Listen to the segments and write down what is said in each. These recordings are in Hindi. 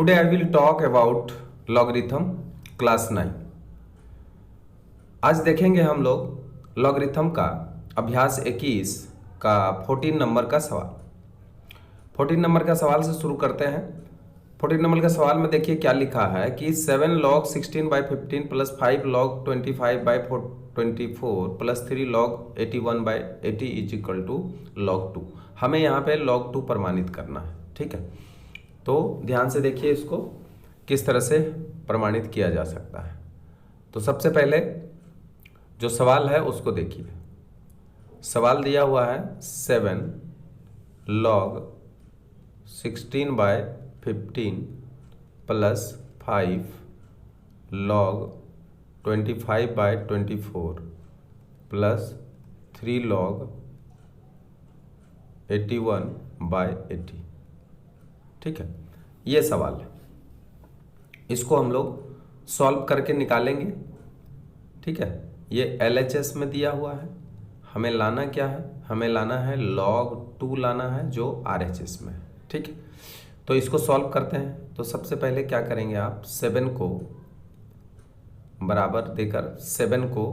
Today I will talk about logarithm class 9। आज देखेंगे हम लोग लॉगरिथम का अभ्यास 21 का 14 नंबर का सवाल। 14 नंबर का सवाल से शुरू करते हैं। 14 नंबर का सवाल में देखिए क्या लिखा है कि 7 log 16/15 plus 5 log 25/24 plus 3 log 81/80 is equal to log 2। हमें यहाँ पे log 2 प्रमाणित करना है, ठीक है। तो ध्यान से देखिए इसको किस तरह से प्रमाणित किया जा सकता है। तो सबसे पहले जो सवाल है उसको देखिए। सवाल दिया हुआ है 7 log 16/15 plus 5 log 25/24 plus 3 log 81/80, ठीक है। ये सवाल है, इसको हम लोग सॉल्व करके निकालेंगे, ठीक है। ये LHS में दिया हुआ है, हमें लाना क्या है, हमें लाना है log 2 लाना है जो RHS में है, ठीक है। तो इसको सॉल्व करते हैं। तो सबसे पहले क्या करेंगे आप 7 को बराबर देकर 7 को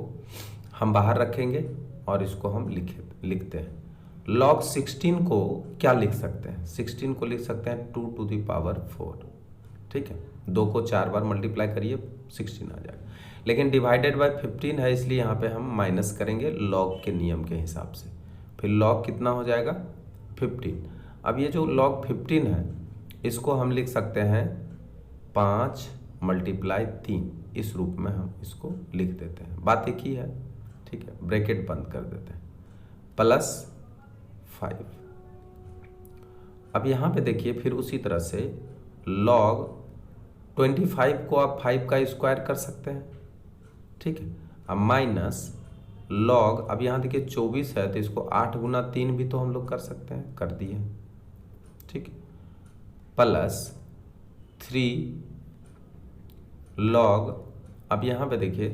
हम बाहर रखेंगे और इसको हम लिखते हैं। log 16 को क्या लिख सकते हैं, 16 को लिख सकते हैं 2 to the power 4, ठीक है। 2 को 4 बार मल्टीप्लाई करिए 16 आ जाएगा, लेकिन डिवाइडेड बाय 15 है इसलिए यहाँ पे हम माइनस करेंगे log के नियम के हिसाब से। फिर log कितना हो जाएगा 15। अब ये जो log 15 है इसको हम लिख सकते हैं 5 × 3, इस रूप में हम इसको लिख देते हैं। बात एक ही है, ठीक है। ब्रैकेट बंद कर देते हैं प्लस 5। अब यहाँ पे देखिए फिर उसी तरह से log 25 को आप 5 का स्क्वायर कर सकते हैं, ठीक है। अब माइनस log, अब यहाँ देखिए 24 है तो इसको 8 × 3 भी तो हम लोग कर सकते हैं, कर दिए, ठीक है। प्लस 3 log, अब यहाँ पे देखिए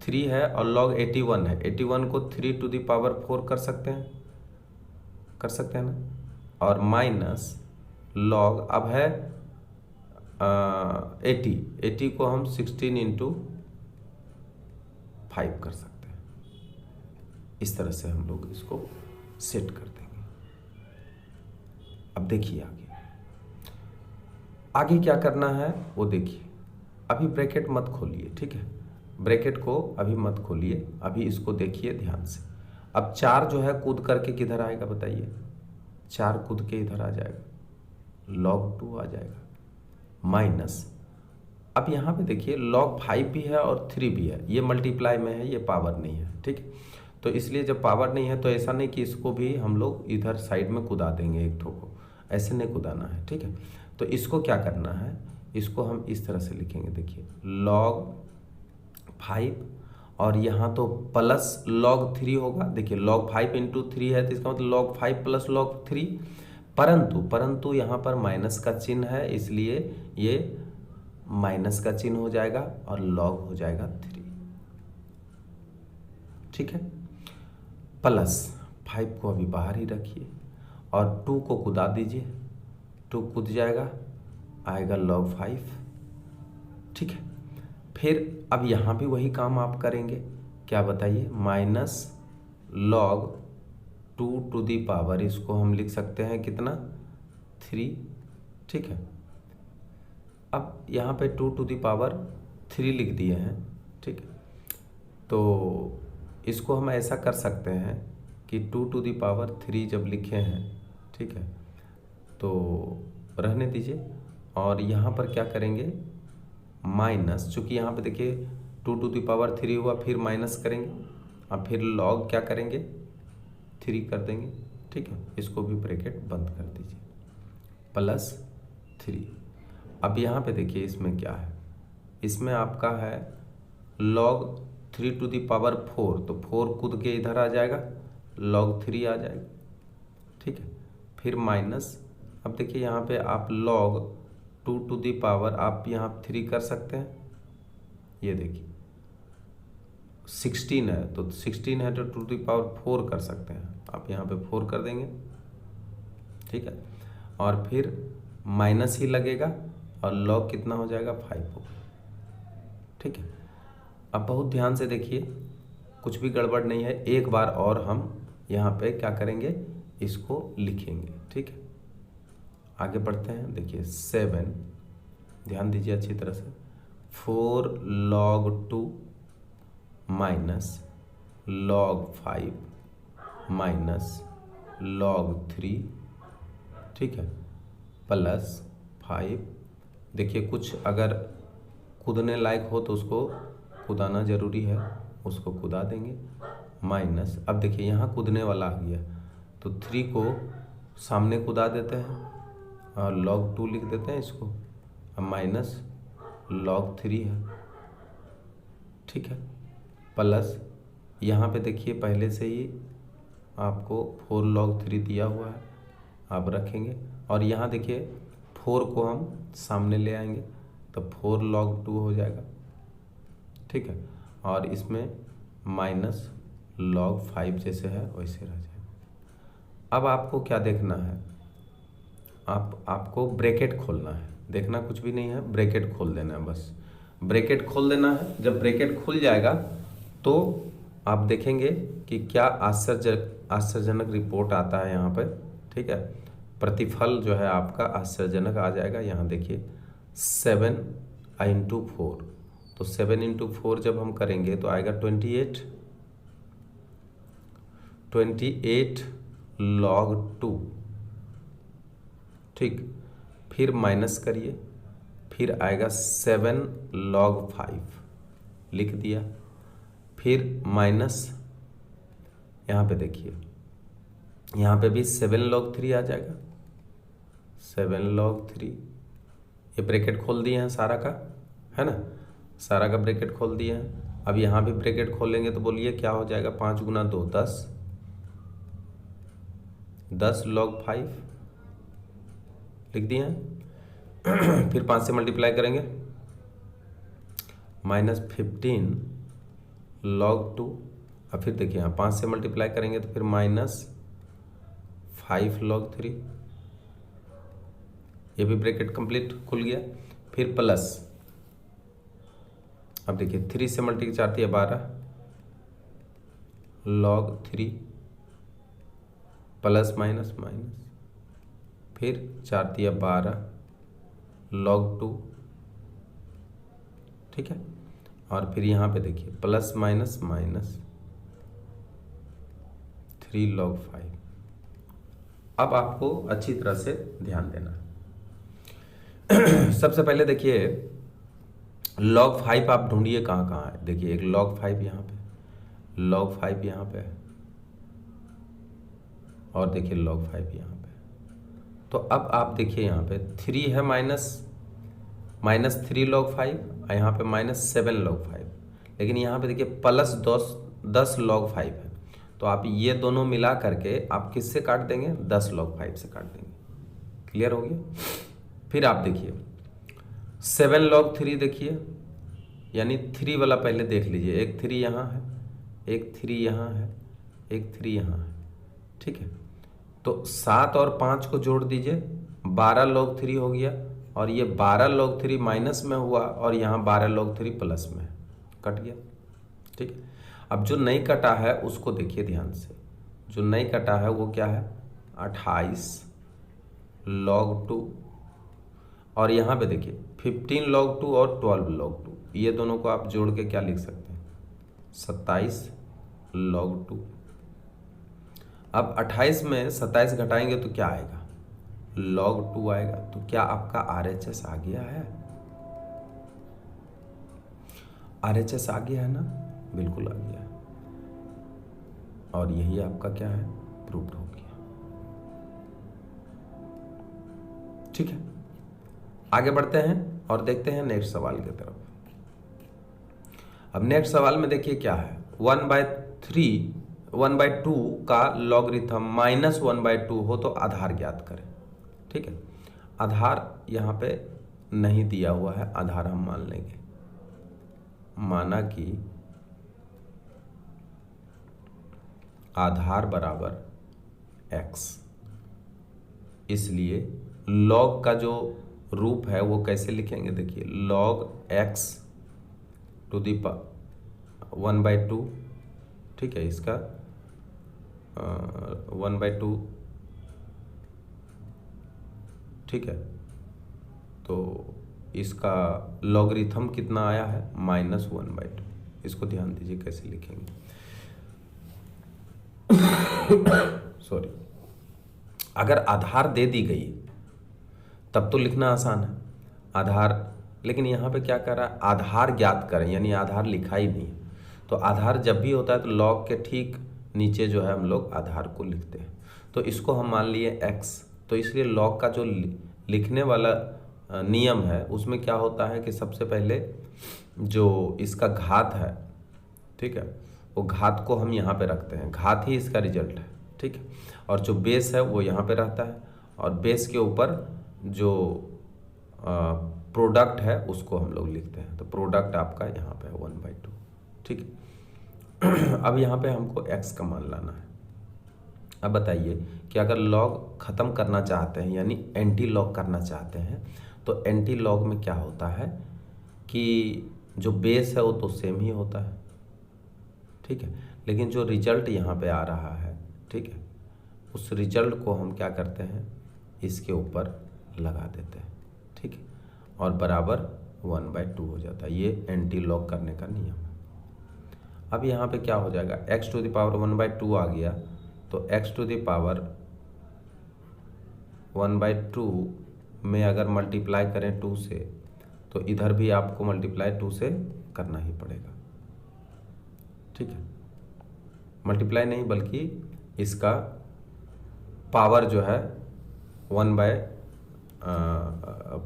3 है और log 81 है, 81 को 3 to the power 4 कर सकते हैं ना। और माइनस log, अब है 80 को हम 16 × 5 कर सकते हैं। इस तरह से हम लोग इसको सेट कर देंगे। अब देखिए आगे क्या करना है वो देखिए। अभी ब्रैकेट मत खोलिए, ठीक है। ब्रैकेट को अभी मत खोलिए, अभी इसको देखिए ध्यान से। अब 4 जो है कूद करके किधर आएगा बताइए, 4 कूद के इधर आ जाएगा, log 2 आ जाएगा। माइनस, अब यहाँ पे देखिए log 5 भी है और 3 भी है, ये मल्टीप्लाई में है, ये पावर नहीं है, ठीक है। तो इसलिए जब पावर नहीं है तो ऐसा नहीं कि इसको भी हम लोग इधर साइड में कुदा देंगे एक ठो को, ऐसे नहीं कुदाना है, ठीक है। तो इसको क्या करना है, इसको हम इस तरह से लिखेंगे, देखिए log 5 और यहाँ तो प्लस log 3 होगा। देखिए log 5 × 3 है तो इसका मतलब log 5 प्लस log 3, परंतु यहाँ पर माइनस का चिन्ह है इसलिए ये माइनस का चिन्ह हो जाएगा और log हो जाएगा 3, ठीक है। प्लस 5 को अभी बाहर ही रखिए और 2 को कुदा दीजिए, 2 कूद जाएगा, आएगा log 5, ठीक है। फिर अब यहाँ भी वही काम आप करेंगे, क्या बताइए, minus log 2 to the power, इसको हम लिख सकते हैं कितना 3, ठीक है। अब यहाँ पे 2 to the power 3 लिख दिए हैं, ठीक है। तो इसको हम ऐसा कर सकते हैं कि 2 to the power 3 जब लिखे हैं, ठीक है, तो रहने दीजिए। और यहाँ पर क्या करेंगे माइनस, चूँकि यहाँ पे देखिए 2 to the power 3 हुआ, फिर माइनस करेंगे और फिर log क्या करेंगे 3 कर देंगे, ठीक है। इसको भी ब्रैकेट बंद कर दीजिए प्लस 3। अब यहाँ पे देखिए इसमें क्या है, इसमें आपका है log 3 to the power 4, तो 4 कूद के इधर आ जाएगा, log 3 आ जाएगा, ठीक है। फिर माइनस, अब देखिए यहाँ पे आप log 2 to the power आप यहाँ 3 कर सकते हैं, ये देखिए 16 है तो 16 है तो 2 to the power 4 कर सकते हैं, आप यहाँ पे 4 कर देंगे, ठीक है। और फिर माइनस ही लगेगा और log कितना हो जाएगा 5 होगा। ठीक है, अब बहुत ध्यान से देखिए, कुछ भी गड़बड़ नहीं है। एक बार और हम यहाँ पे क्या करेंगे, इसको लिखेंगे। ठीक है, आगे बढ़ते हैं। देखिए 7, ध्यान दीजिए अच्छी तरह से, 4 log 2 minus log 5 minus log 3, ठीक है, प्लस 5। देखिए कुछ अगर कूदने लायक हो तो उसको कूदाना ज़रूरी है, उसको कूदा देंगे, माइनस, अब देखिए यहाँ कूदने वाला आ गया तो 3 को सामने कूदा देते हैं और log 2 लिख देते हैं इसको, अब माइनस log 3 है। ठीक है, प्लस यहाँ पे देखिए पहले से ही आपको 4 log 3 दिया हुआ है, आप रखेंगे, और यहाँ देखिए 4 को हम सामने ले आएंगे तो 4 log 2 हो जाएगा। ठीक है, और इसमें माइनस log 5 जैसे है वैसे रह जाएगा। अब आपको क्या देखना है, आपको ब्रैकेट खोलना है, देखना कुछ भी नहीं है, ब्रैकेट खोल देना है, बस ब्रैकेट खोल देना है। जब ब्रैकेट खुल जाएगा तो आप देखेंगे कि क्या आश्चर्यजनक रिपोर्ट आता है यहाँ पे। ठीक है, प्रतिफल जो है आपका आश्चर्यजनक आ जाएगा। यहाँ देखिए 7 इंटू 4, तो 7 इंटू 4 जब हम करेंगे तो आएगा 28 log 2। ठीक, फिर माइनस करिए, फिर आएगा 7 log 5, लिख दिया, फिर माइनस, यहाँ पे देखिए यहाँ पे भी 7 log 3 आ जाएगा, 7 log 3, ये ब्रैकेट खोल दिए हैं सारा का, है ना, सारा का ब्रैकेट खोल दिए हैं। अब यहाँ भी ब्रैकेट खोलेंगे तो बोलिए क्या हो जाएगा, 5 गुना 2 10 log 5 लिख दिए हैं। फिर 5 से मल्टीप्लाई करेंगे, माइनस 15 log 2, अब फिर देखिए यहाँ 5 से मल्टीप्लाई करेंगे तो फिर माइनस 5 log 3, ये भी ब्रैकेट कंप्लीट खुल गया। फिर प्लस, अब देखिए 3 से मल्टीप्लाई 4 दिया 12 log 3, प्लस माइनस माइनस, फिर 4 दिया 12 log 2। ठीक है, और फिर यहाँ पे देखिए प्लस माइनस माइनस 3 log 5। अब आपको अच्छी तरह से ध्यान देना है। सबसे पहले देखिए log 5 आप ढूंढिए कहाँ कहाँ है। देखिए एक log 5 यहाँ पे, log 5 यहाँ पे है, और देखिए log 5 यहाँ पे। तो अब आप देखिए यहाँ पे 3 है, माइनस 3 log 5, और यहाँ पे माइनस 7 log 5, लेकिन यहाँ पे देखिए प्लस 10 log 5 है। तो आप ये दोनों मिला करके आप किससे काट देंगे, 10 log 5 से काट देंगे। क्लियर हो गया। फिर आप देखिए 7 log 3 देखिए, यानी 3 वाला पहले देख लीजिए, एक 3 यहाँ है, एक 3 यहाँ है, एक 3 यहाँ है। ठीक है, तो 7 और 5 को जोड़ दीजिए, 12 log 3 हो गया, और ये 12 log 3 माइनस में हुआ और यहाँ 12 log 3 प्लस में है, कट गया। ठीक है, अब जो नहीं कटा है उसको देखिए ध्यान से, जो नहीं कटा है वो क्या है, 28 log 2, और यहाँ पे देखिए 15 log 2 और 12 log 2, ये दोनों को आप जोड़ के क्या लिख सकते हैं, 27 log 2। अब 28 में 27 घटाएंगे तो क्या आएगा, log 2 आएगा। तो क्या आपका RHS आ गया है, RHS आ गया है ना, बिल्कुल आ गया है, और यही आपका क्या है, प्रूव्ड हो गया। ठीक है, आगे बढ़ते हैं और देखते हैं नेक्स्ट सवाल की तरफ। अब नेक्स्ट सवाल में देखिए क्या है, 1/2 का लॉगरिथम -1/2 हो तो आधार ज्ञात करें। ठीक है, आधार यहाँ पे नहीं दिया हुआ है, आधार हम मान लेंगे, माना कि आधार बराबर x, इसलिए log का जो रूप है वो कैसे लिखेंगे, देखिए log x टू दी 1/2, ठीक है, इसका 1/2, ठीक है। तो इसका लॉगरिथम कितना आया है, -1/2। इसको ध्यान दीजिए कैसे लिखेंगे, सॉरी। अगर आधार दे दी गई तब तो लिखना आसान है आधार, लेकिन यहाँ पे क्या कर रहा है, आधार ज्ञात करें, यानी आधार लिखा ही नहीं है। तो आधार जब भी होता है तो लॉग के ठीक नीचे जो है हम लोग आधार को लिखते हैं। तो इसको हम मान लिए x, तो इसलिए लॉग का जो लिखने वाला नियम है उसमें क्या होता है कि सबसे पहले जो इसका घात है, ठीक है, वो घात को हम यहाँ पे रखते हैं, घात ही इसका रिजल्ट है, ठीक है। और जो बेस है वो यहाँ पे रहता है, और बेस के ऊपर जो प्रोडक्ट है उसको हम लोग लिखते हैं। तो प्रोडक्ट आपका यहाँ पे है 1/2, ठीक है। अब यहाँ पे हमको x का मान लाना है। अब बताइए कि अगर लॉग ख़त्म करना चाहते हैं यानी एंटी लॉग करना चाहते हैं, तो एंटी लॉग में क्या होता है कि जो बेस है वो तो सेम ही होता है, ठीक है, लेकिन जो रिजल्ट यहाँ पे आ रहा है, ठीक है, उस रिजल्ट को हम क्या करते हैं, इसके ऊपर लगा देते हैं, ठीक है, और बराबर 1/2 हो जाता है। ये एंटी लॉग करने का नियम है। अब यहाँ पे क्या हो जाएगा, x टू द पावर 1/2 आ गया, तो x टू द पावर 1/2 में अगर मल्टीप्लाई करें 2 से, तो इधर भी आपको मल्टीप्लाई 2 से करना ही पड़ेगा, ठीक है। मल्टीप्लाई नहीं बल्कि इसका पावर जो है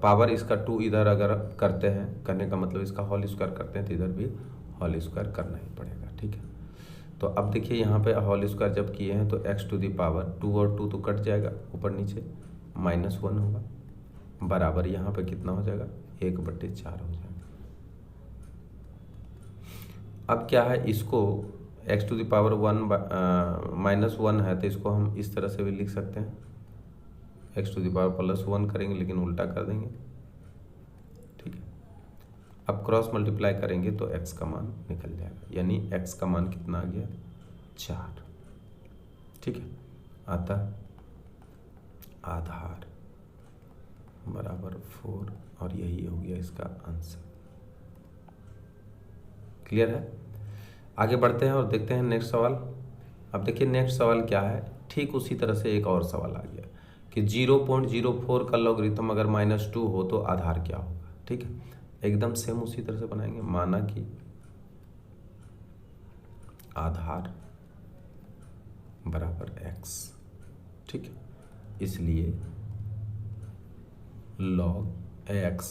पावर इसका 2 इधर अगर करते हैं, करने का मतलब इसका होल स्क्वायर करते हैं, तो इधर भी होल स्क्वायर करना ही पड़ेगा, ठीक है। तो अब देखिए यहाँ पे होल स्क्वायर जब किए हैं तो x टू दी पावर 2 और 2 तो कट जाएगा, ऊपर नीचे -1 होगा, बराबर यहाँ पे कितना हो जाएगा, 1/4 हो जाएगा। अब क्या है, इसको x टू दी पावर 1 है तो इसको हम इस तरह से भी लिख सकते हैं, x टू दी पावर +1 करेंगे लेकिन उल्टा कर देंगे, ठीक है। अब क्रॉस मल्टीप्लाई करेंगे तो x का मान निकल जाएगा, यानी x का मान कितना आ गया, 4, ठीक है। आता आधार बराबर 4, और यही हो गया इसका आंसर। क्लियर है। आगे बढ़ते हैं और देखते हैं नेक्स्ट सवाल। अब देखिए नेक्स्ट सवाल क्या है, ठीक उसी तरह से एक और सवाल आ गया कि 0.04 का लॉगरिथम अगर -2 हो तो आधार क्या होगा, ठीक है। एकदम सेम उसी तरह से बनाएंगे, माना कि आधार बराबर x, ठीक है, इसलिए log x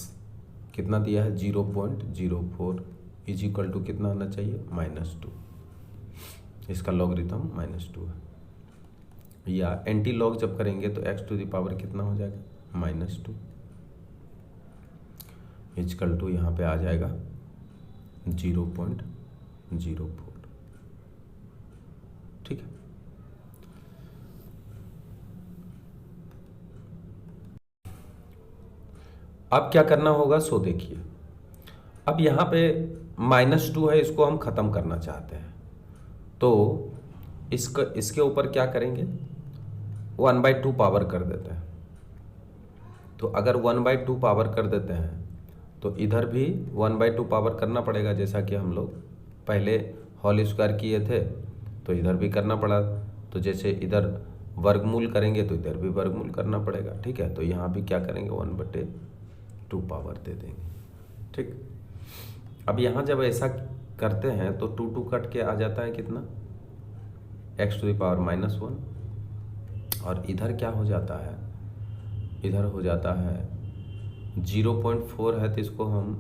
कितना दिया है, 0.04 इज इक्वल टू कितना आना चाहिए, -2। इसका लॉगरिथम -2 है, या एंटी लॉग जब करेंगे तो x टू द पावर कितना हो जाएगा, -2 इक्वल टू यहाँ पे आ जाएगा 0.04, ठीक है। अब क्या करना होगा, सो देखिए, अब यहाँ पे -2 है, इसको हम ख़त्म करना चाहते हैं, तो इसके ऊपर क्या करेंगे, 1/2 पावर कर देते हैं। तो अगर 1/2 पावर कर देते हैं तो इधर भी 1/2 पावर करना पड़ेगा, जैसा कि हम लोग पहले होल स्क्वायर किए थे तो इधर भी करना पड़ा। तो जैसे इधर वर्गमूल करेंगे तो इधर भी वर्गमूल करना पड़ेगा, ठीक है। तो यहाँ भी क्या करेंगे, 1/2 पावर दे देंगे, ठीक। अब यहाँ जब ऐसा करते हैं तो 2 कट के आ जाता है कितना, x टू द पावर -1, और इधर क्या हो जाता है, इधर हो जाता है 0.4 है, तो इसको हम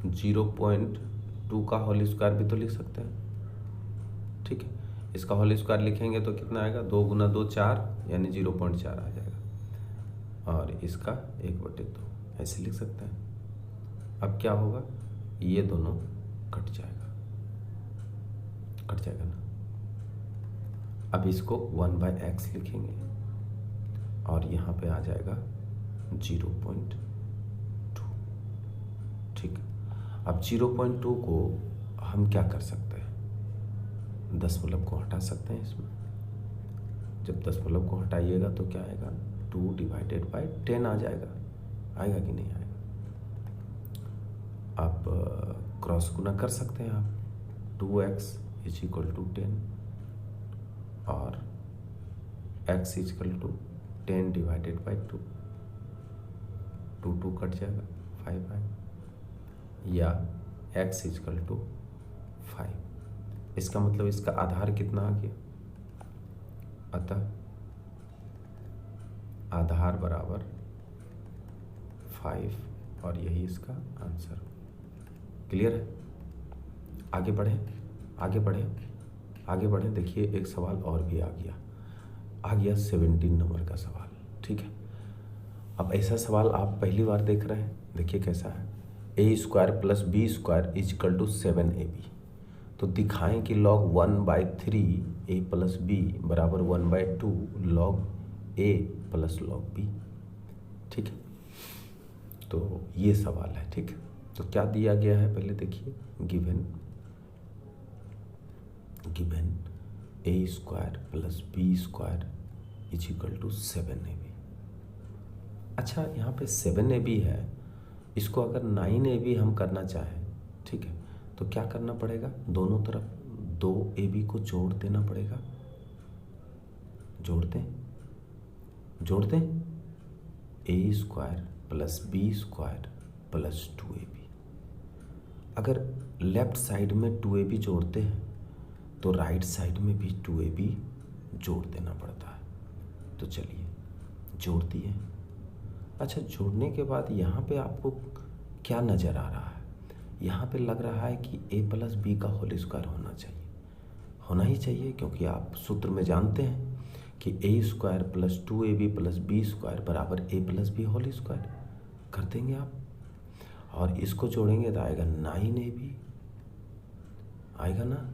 0.2 का होल स्क्वायर भी तो लिख सकते हैं, ठीक है। इसका होल स्क्वायर लिखेंगे तो कितना आएगा, 2 × 2 4, यानी 0.4 आ जाएगा, और इसका 1/2 ऐसे लिख सकते हैं। अब क्या होगा, ये दोनों कट जाएगा ना। अब इसको 1/x लिखेंगे और यहाँ पे आ जाएगा 0.4, ठीक। अब 0.2 को हम क्या कर सकते हैं, दशमलव को हटा सकते हैं इसमें। जब दशमलव को हटाइएगा तो क्या आएगा, 2 डिवाइडेड बाई 10 आ जाएगा। आएगा कि नहीं आएगा। आप क्रॉस गुना कर सकते हैं आप, 2x इज इक्वल टू 10 और x is equal to 10 divided by 2, 2 कट जाएगा, 5 आएगा, या x इज इक्वल टू 5। इसका मतलब इसका आधार कितना आ गया, अतः आधार बराबर 5 और यही इसका आंसर। क्लियर है। आगे बढ़ें आगे बढ़ें आगे बढ़ें। देखिए एक सवाल और भी आ गया 17 नंबर का सवाल। ठीक है, अब ऐसा सवाल आप पहली बार देख रहे हैं। देखिए कैसा है, a² plus b² is equal to 7ab। तो दिखाएं कि log 1/3 a प्लस b बराबर 1/2 log a plus log b। ठीक है, तो ये सवाल है। ठीक है, तो क्या दिया गया है पहले देखिए, given a² plus b² is equal to 7ab। अच्छा, यहाँ पे 7ab है, इसको अगर 9ab हम करना चाहें, ठीक है, तो क्या करना पड़ेगा, दोनों तरफ 2ab को जोड़ देना पड़ेगा। जोड़ दें a² plus b² plus 2ab। अगर लेफ्ट साइड में 2ab जोड़ते हैं तो राइट साइड में भी 2ab जोड़ देना पड़ता है। तो चलिए जोड़ दिए। अच्छा, जोड़ने के बाद यहाँ पे आपको क्या नज़र आ रहा है, यहाँ पे लग रहा है कि a प्लस बी का होल स्क्वायर होना ही चाहिए, क्योंकि आप सूत्र में जानते हैं कि a² plus 2ab plus b² बराबर a plus b whole square. कर देंगे आप, और इसको जोड़ेंगे तो आएगा 9ab, आएगा ना।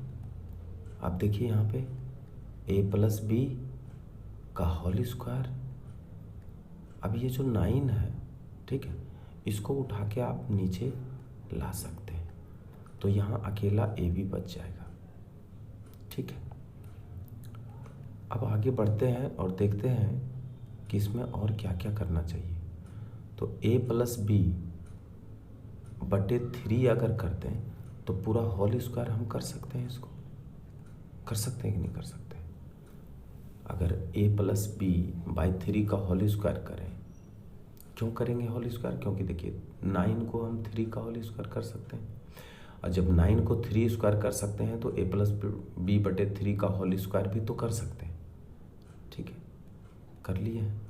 आप देखिए यहाँ पे a प्लस बी का होल स्क्वायर। अब ये जो 9 है, ठीक है, इसको उठा के आप नीचे ला सकते हैं, तो यहाँ अकेला ab बच जाएगा। ठीक है, अब आगे बढ़ते हैं और देखते हैं कि इसमें और क्या क्या करना चाहिए। तो a प्लस बी बटे 3 अगर करते हैं तो पूरा होल स्क्वायर हम कर सकते हैं। इसको कर सकते हैं कि नहीं कर सकते। अगर a प्लस बी बाई 3 का होल स्क्वायर करें, क्यों करेंगे होल स्क्वायर, क्योंकि देखिए 9 को हम 3 का होल स्क्वायर कर सकते हैं, और जब 9 को 3 स्क्वायर कर सकते हैं तो a प्लस बी बटे 3 का होल स्क्वायर भी तो कर सकते हैं। ठीक है, कर लिए हैं।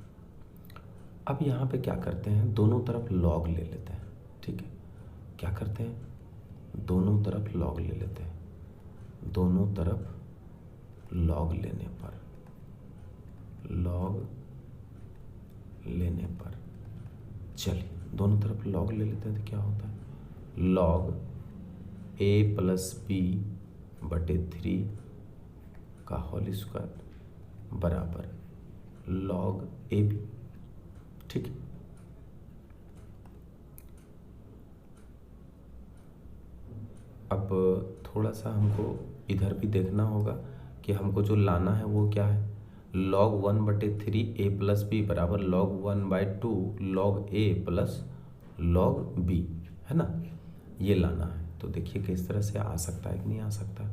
अब यहाँ पे क्या करते हैं, दोनों तरफ लॉग ले लेते हैं। ठीक है, क्या करते हैं, दोनों तरफ लॉग ले लेते हैं। दोनों तरफ लॉग लेने पर चलिए दोनों तरफ लॉग ले लेते हैं तो क्या होता है, लॉग a प्लस बी बटे 3 का होल स्क्वायर बराबर लॉग ab। ठीक है, अब थोड़ा सा हमको इधर भी देखना होगा कि हमको जो लाना है वो क्या है, log 1/3 a प्लस बी बराबर log 1/2 log a plus log b, है ना, ये लाना है। तो देखिए किस तरह से आ सकता है कि नहीं आ सकता।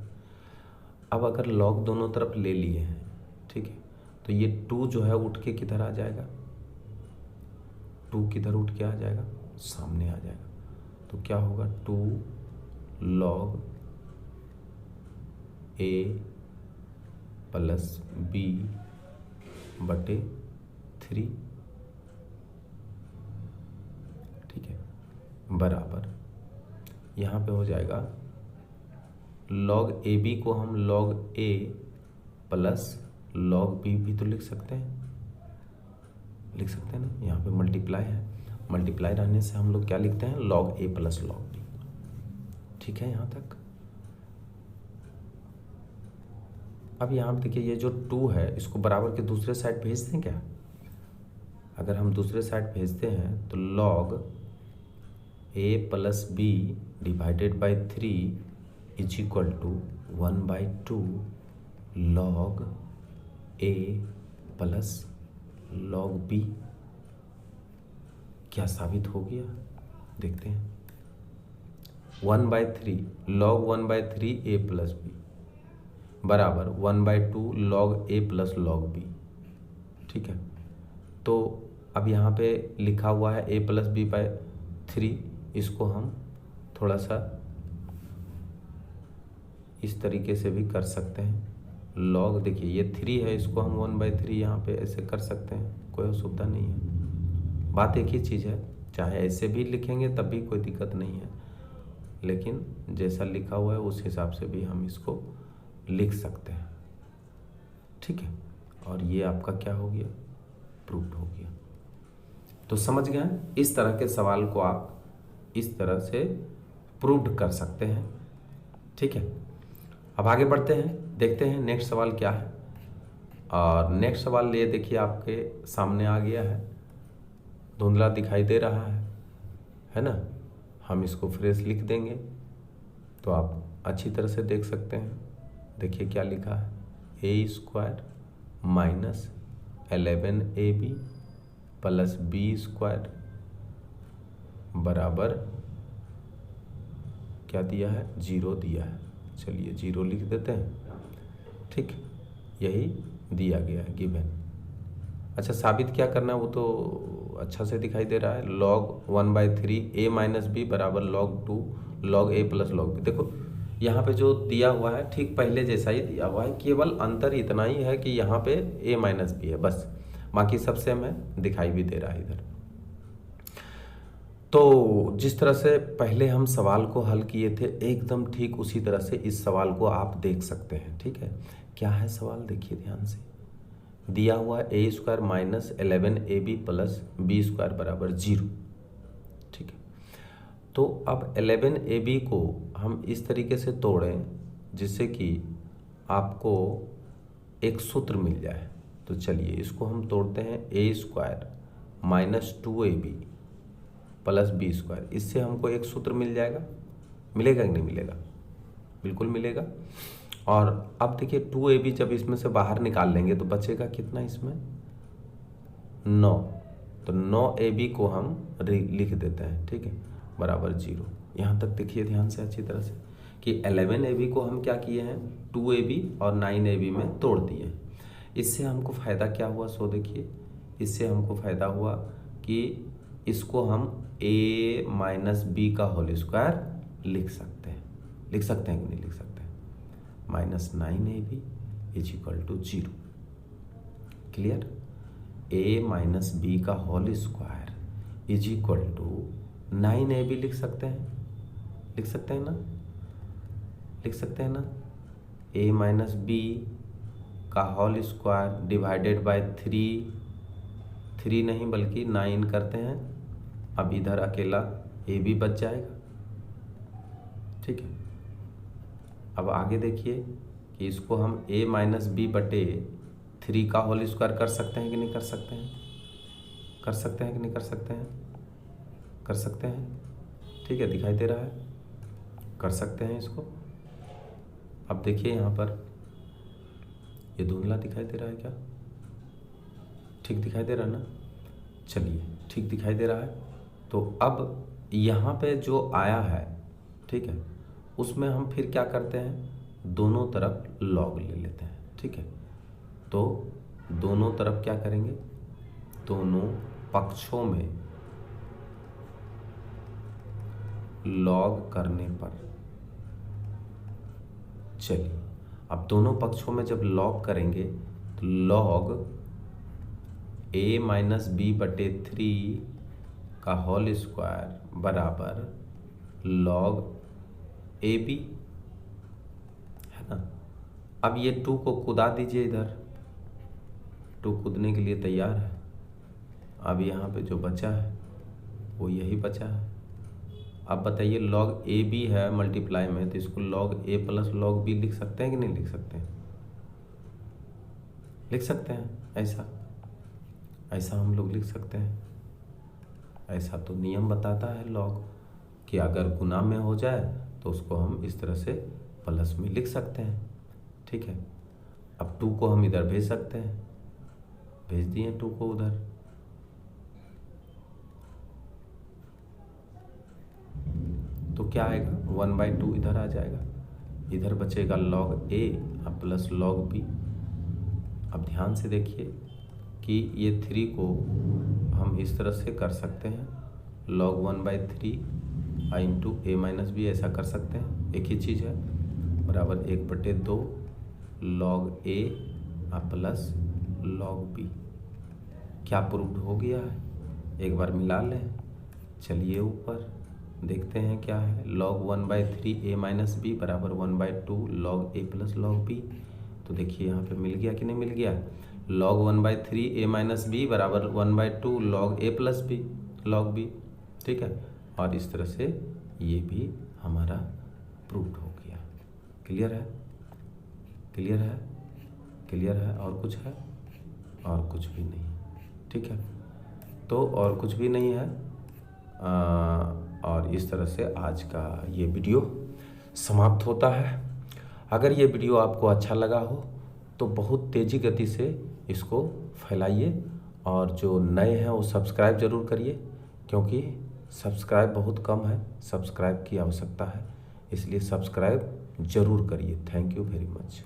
अब अगर log दोनों तरफ ले लिए हैं, ठीक है, तो ये 2 जो है उठ के किधर आ जाएगा, 2 किधर उठ के आ जाएगा, सामने आ जाएगा। तो क्या होगा, 2 log a प्लस बी बटे 3, ठीक है, बराबर यहाँ पे हो जाएगा log ए बी को हम log a plus log b भी तो लिख सकते हैं ना। यहाँ पे मल्टीप्लाई है, मल्टीप्लाई रहने से हम लोग क्या लिखते हैं, log a plus log b। ठीक है यहाँ तक। अब यहाँ पे देखिए ये जो 2 है इसको बराबर के दूसरे साइड भेज दें क्या। अगर हम दूसरे साइड भेजते हैं तो log a plus b divided by 3 is equal to 1/2 log a plus log b. क्या साबित हो गया देखते हैं। 1/3 लॉग 1/3 ए प्लस बी बराबर 1/2 log a plus log B. ठीक है, तो अब यहाँ पे लिखा हुआ है a प्लस बी बाय 3, इसको हम थोड़ा सा इस तरीके से भी कर सकते हैं। लॉग देखिए ये 3 है, इसको हम 1/3 यहाँ पे ऐसे कर सकते हैं, कोई असुविधा नहीं है। बात एक ही चीज़ है, चाहे ऐसे भी लिखेंगे तब भी कोई दिक्कत नहीं है, लेकिन जैसा लिखा हुआ है उस हिसाब से भी हम इसको लिख सकते हैं। ठीक है, और ये आपका क्या हो गया, प्रूफ हो गया। तो समझ गए, इस तरह के सवाल को आप इस तरह से प्रूव्ड कर सकते हैं। ठीक है, अब आगे बढ़ते हैं, देखते हैं नेक्स्ट सवाल क्या है। और नेक्स्ट सवाल ये देखिए आपके सामने आ गया है, धुंधला दिखाई दे रहा है ना। हम इसको फ्रेश लिख देंगे तो आप अच्छी तरह से देख सकते हैं। देखिए क्या लिखा है, a² minus 11ab plus b² बराबर क्या दिया है, 0 दिया है। चलिए 0 लिख देते हैं। ठीक, यही दिया गया है गिवन। अच्छा, साबित क्या करना है वो तो अच्छा से दिखाई दे रहा है। log 1/3 a माइनस बी बराबर log 2 log a plus log b। देखो यहाँ पे जो दिया हुआ है ठीक पहले जैसा ही दिया हुआ है, केवल अंतर इतना ही है कि यहाँ पे a माइनस बी है बस, बाकी सब सेम है, दिखाई भी दे रहा है इधर। तो जिस तरह से पहले हम सवाल को हल किए थे एकदम ठीक उसी तरह से इस सवाल को आप देख सकते हैं। ठीक है, क्या है सवाल देखिए ध्यान से। दिया हुआ a² minus 11ab plus b² बराबर 0। ठीक है, तो अब 11ab को हम इस तरीके से तोड़ें जिससे कि आपको एक सूत्र मिल जाए। तो चलिए इसको हम तोड़ते हैं, a² minus 2ab plus b²। इससे हमको एक सूत्र मिल जाएगा, मिलेगा कि नहीं मिलेगा, बिल्कुल मिलेगा। और अब देखिए 2ab जब इसमें से बाहर निकाल लेंगे तो बचेगा कितना इसमें, 9। तो 9ab को हम लिख देते हैं। ठीक है, बराबर 0। यहाँ तक देखिए ध्यान से अच्छी तरह से कि 11ab को हम क्या किए हैं, 2ab और 9ab में तोड़ दिए। इससे हमको फ़ायदा क्या हुआ, सो देखिए इससे हमको फ़ायदा हुआ कि इसको हम a माइनस बी का होल स्क्वायर लिख सकते हैं। लिख सकते हैं कि नहीं लिख सकते हैं, minus 9ab is equal to 0। Clear, a minus B का whole square is equal to 9ab लिख सकते हैं, लिख सकते हैं ना, लिख सकते हैं ना। a माइनस बी का होल स्क्वायर डिवाइडेड बाय 3 नहीं बल्कि 9 करते हैं। अब इधर अकेला a भी बच जाएगा। ठीक है, अब आगे देखिए कि इसको हम a माइनस बी बटे 3 का होल स्क्वायर कर सकते हैं कि नहीं कर सकते हैं, कर सकते हैं कि नहीं कर सकते हैं, कर सकते हैं। ठीक है, दिखाई दे रहा है, कर सकते हैं इसको। अब देखिए यहाँ पर ये धुंधला दिखाई दे रहा है क्या, ठीक दिखाई दे रहा है ना। चलिए ठीक दिखाई दे रहा है। तो अब यहाँ पे जो आया है, ठीक है, उसमें हम फिर क्या करते हैं, दोनों तरफ लॉग ले लेते हैं। ठीक है, तो दोनों तरफ क्या करेंगे, दोनों पक्षों में लॉग करने पर, चलिए अब दोनों पक्षों में जब लॉग करेंगे तो लॉग a माइनस बी बटे 3 का होल स्क्वायर बराबर लॉग ab है ना। अब ये 2 को कुदा दीजिए, इधर 2 कूदने के लिए तैयार है। अब यहाँ पे जो बचा है वो यही बचा है। अब बताइए लॉग ए बी है मल्टीप्लाई में, तो इसको log a plus log B लिख सकते हैं कि नहीं लिख सकते हैं, लिख सकते हैं। ऐसा ऐसा हम लोग लिख सकते हैं, ऐसा तो नियम बताता है लॉग। कि अगर गुना में हो जाए तो उसको हम इस तरह से प्लस में लिख सकते हैं। ठीक है, अब 2 को हम इधर भेज सकते हैं, भेज दिए 2 को उधर। तो क्या आएगा, 1/2 इधर आ जाएगा, इधर बचेगा log a plus log b। अब ध्यान से देखिए कि ये 3 को हम इस तरह से कर सकते हैं, log 1/3 into a minus b, ऐसा कर सकते हैं, एक ही चीज़ है, बराबर 1/2 log a plus log b। क्या प्रूव्ड हो गया है, एक बार मिला लें। चलिए ऊपर देखते हैं क्या है, log 1/3 a माइनस बी बराबर 1/2 log a plus log b। तो देखिए यहाँ पे मिल गया कि नहीं मिल गया, log 1/3 a माइनस बी बराबर 1/2 log a plus b log b। ठीक है, और इस तरह से ये भी हमारा प्रूव्ड हो गया। क्लियर है, क्लियर है, क्लियर है, और कुछ है, और कुछ भी नहीं। ठीक है, तो और कुछ भी नहीं है। और इस तरह से आज का ये वीडियो समाप्त होता है। अगर ये वीडियो आपको अच्छा लगा हो तो बहुत तेज़ी गति से इसको फैलाइए, और जो नए हैं वो सब्सक्राइब ज़रूर करिए, क्योंकि सब्सक्राइब बहुत कम है, सब्सक्राइब की आवश्यकता है, इसलिए सब्सक्राइब ज़रूर करिए। Thank you very much.